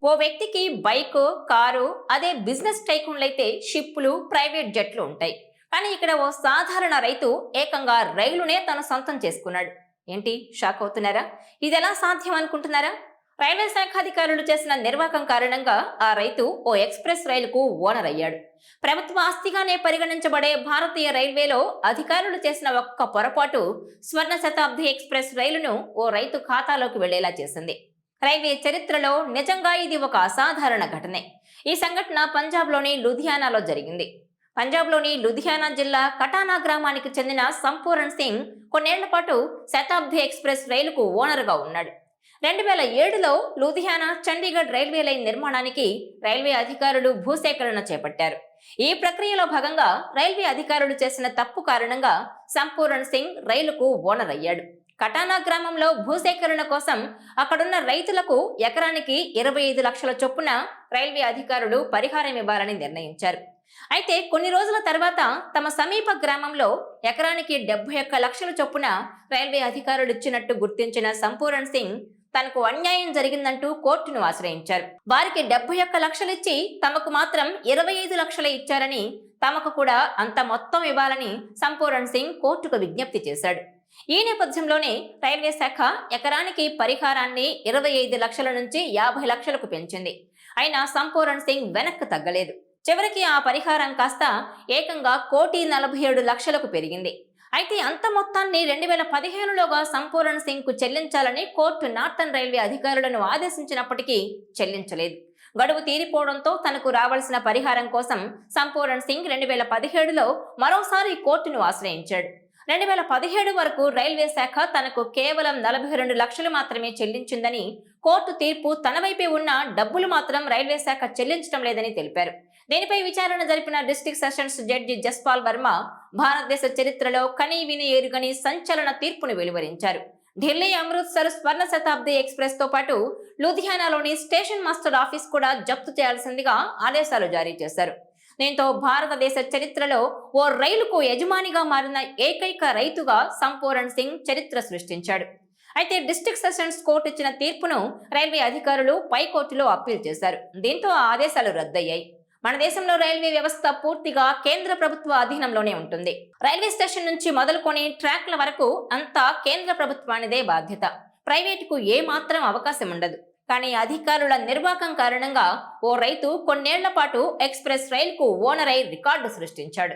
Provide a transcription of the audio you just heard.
ఓ వ్యక్తికి bike, car, అదే business టైకూన్లైతే షిప్పులు, private జెట్లు ఉంటాయి. కానీ ఇక్కడ ఓ సాధారణ రైతు ఏకంగా రైలునే తన సొంతం చేసుకున్నాడు. ఏంటి షాక్ అవుతున్నారా? ఇది ఎలా సాధ్యం అనుకుంటున్నారా? రైల్వే శాఖ అధికారులు చేసిన నిర్వాకం కారణంగా ఆ రైతు ఓ ఎక్స్ప్రెస్ రైలుకు ఓనర్ అయ్యాడు. ప్రభుత్వ ఆస్తిగానే పరిగణించబడే భారతీయ రైల్వేలో అధికారులు చేసిన ఒక్క పొరపాటు స్వర్ణ శతాబ్ది ఎక్స్ప్రెస్ రైలును ఓ రైతు ఖాతాలోకి వెళ్లేలా చేసింది. రైల్వే చరిత్రలో నిజంగా ఇది ఒక అసాధారణ ఘటనే. ఈ సంఘటన పంజాబ్లోని లుధియానాలో జరిగింది. పంజాబ్లోని లుధియానా జిల్లా కటానా గ్రామానికి చెందిన సంపూరణ్ సింగ్ కొన్నేళ్ల పాటు శతాబ్ది ఎక్స్ప్రెస్ రైలుకు ఓనర్గా ఉన్నాడు. 2007లో లుధియానా చండీగఢ్ రైల్వే లైన్ నిర్మాణానికి రైల్వే అధికారులు భూసేకరణ చేపట్టారు. ఈ ప్రక్రియలో భాగంగా రైల్వే అధికారులు చేసిన తప్పు కారణంగా సంపూరణ్ సింగ్ రైలుకు ఓనర్ అయ్యాడు. కటానా గ్రామంలో భూసేకరణ కోసం అక్కడున్న రైతులకు ఎకరానికి 25 లక్షల చొప్పున రైల్వే అధికారులు పరిహారం ఇవ్వాలని నిర్ణయించారు. అయితే కొన్ని రోజుల తర్వాత తమ సమీప గ్రామంలో ఎకరానికి 71 లక్షల చొప్పున రైల్వే అధికారులు ఇచ్చినట్టు గుర్తించిన సంపూరణ్ సింగ్ తనకు అన్యాయం జరిగిందంటూ కోర్టును ఆశ్రయించారు. వారికి 71 లక్షలిచ్చి తమకు మాత్రం 25 లక్షలే ఇచ్చారని, తమకు కూడా అంత మొత్తం ఇవ్వాలని సంపూరణ్ సింగ్ కోర్టుకు విజ్ఞప్తి చేశాడు. ఈ నేపథ్యంలోనే రైల్వే శాఖ ఎకరానికి పరిహారాన్ని 25 లక్షల నుంచి 50 లక్షలకు పెంచింది. అయినా సంపూరణ్ సింగ్ వెనక్కు తగ్గలేదు. చివరికి ఆ పరిహారం కాస్త ఏకంగా 1,47,00,000కు పెరిగింది. అయితే అంత మొత్తాన్ని 2015లోగా సంపూరణ్ సింగ్ కు చెల్లించాలని కోర్టు నార్థన్ రైల్వే అధికారులను ఆదేశించినప్పటికీ చెల్లించలేదు. గడువు తీరిపోవడంతో తనకు రావాల్సిన పరిహారం కోసం సంపూరణ్ సింగ్ 2017లో మరోసారి కోర్టును ఆశ్రయించాడు. 2017 వరకు రైల్వే శాఖ తనకు కేవలం 42 లక్షలు మాత్రమే చెల్లించిందని, కోర్టు తీర్పు తన వైపే ఉన్న డబ్బులు మాత్రం రైల్వే శాఖ చెల్లించడం లేదని తెలిపారు. దీనిపై విచారణ జరిపిన district sessions judge Jaspal Varma భారతదేశ చరిత్రలో కనీ విని ఎరుగని సంచలన తీర్పును వెలువరించారు. ఢిల్లీ అమృత్సర్ స్వర్ణ శతాబ్ది ఎక్స్ప్రెస్ తో పాటు లుధియానాలోని స్టేషన్ మాస్టర్ ఆఫీస్ కూడా జప్తు చేయాల్సిందిగా ఆదేశాలు జారీ చేశారు. దీంతో భారతదేశ చరిత్రలో ఓ రైలుకు యజమానిగా మారిన ఏకైక రైతుగా సంపూరణ్ సింగ్ చరిత్ర సృష్టించాడు. అయితే డిస్ట్రిక్ట్ సెషన్స్ కోర్టు ఇచ్చిన తీర్పును రైల్వే అధికారులు పైకోర్టులో అప్పీల్ చేశారు. దీంతో ఆ ఆదేశాలు రద్దయ్యాయి. మన దేశంలో రైల్వే వ్యవస్థ పూర్తిగా కేంద్ర ప్రభుత్వ అధీనంలోనే ఉంటుంది. రైల్వే స్టేషన్ నుంచి మొదలుకొని ట్రాక్ల వరకు అంతా కేంద్ర ప్రభుత్వానిదే బాధ్యత. ప్రైవేటుకు ఏ మాత్రం అవకాశం ఉండదు. కానీ అధికారుల నిర్వాకం కారణంగా ఓ రైతు కొన్నేళ్ల పాటు ఎక్స్ప్రెస్ రైలుకు ఓనర్ అయి రికార్డు సృష్టించాడు.